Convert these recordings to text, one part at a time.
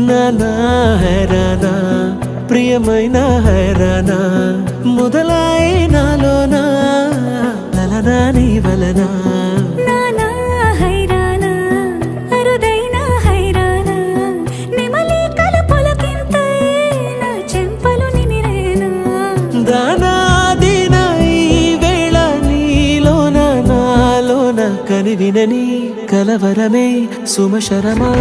నానా హైరానా ప్రియమైన హైరానా మొదలై నాలోనా లలనా నీ వలనా నానా హైరానా అరుదైన హైరానా నిమలి కలపులకింతై నా చెంపలు నిమిరేనా దానాదిన ఈ వేళ నీలోన నాలోన కనివినని కలవరమే సుమశరమా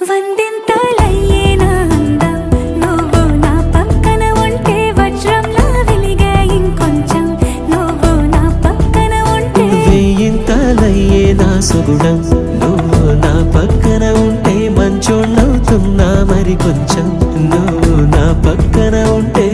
వందింతలయ్యేనా అందం నువ్వు నా పక్కన ఉంటే వజ్రంలా వెలిగే ఇంకొంచెం నువ్వు నా పక్కన ఉంటే వెయ్యింతలయ్యే నా సుగుణం నువ్వు నా పక్కన ఉంటే మంచోళ్ళవుతున్నా మరి కొంచెం నువ్వు నా పక్కన ఉంటే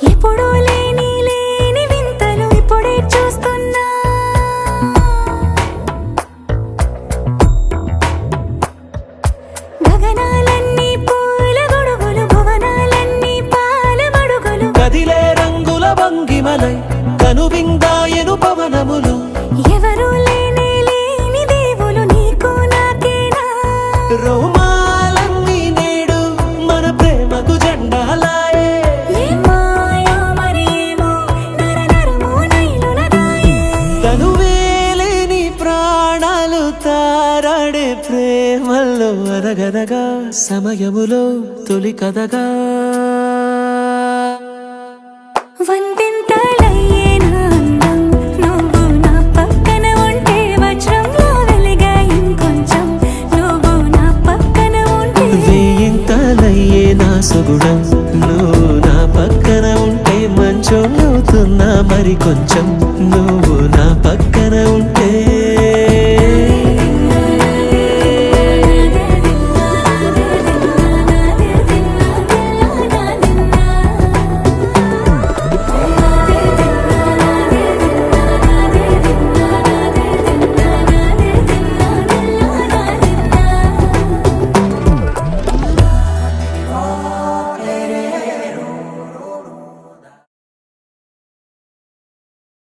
ఎప్పుడూ లేని వింతలు ఇప్పుడే చూస్తున్నా గగనాలన్నీ పూల గొడుగులు భువనాలన్నీ పాల మడుగులు కదిలే రంగుల భంగిమలై కనువిందాయను పవనములు ఎవరూ లేని దేవులు నీకు నాకేనా రోమాలన్నీ నేడు మన ప్రేమకు జెండాలాయే తనువేలేని ప్రాణాలు తారాడే ప్రేమల్లో అనగనగా సమయములో తొలి కథగా వందింతలయ్యేనా అందం నువ్వు నా పక్కన ఉంటే వజ్రంలా వెలిగే ఇంకొంచెం నువ్వు నా పక్కన ఉంటే వెయ్యింతలయ్యే నా సుగుణం నువ్వు నా పక్కన ఉంటే మంచోళ్ళవుతున్నా మరి కొంచెం నువ్వు నా పక్కన ఉంటే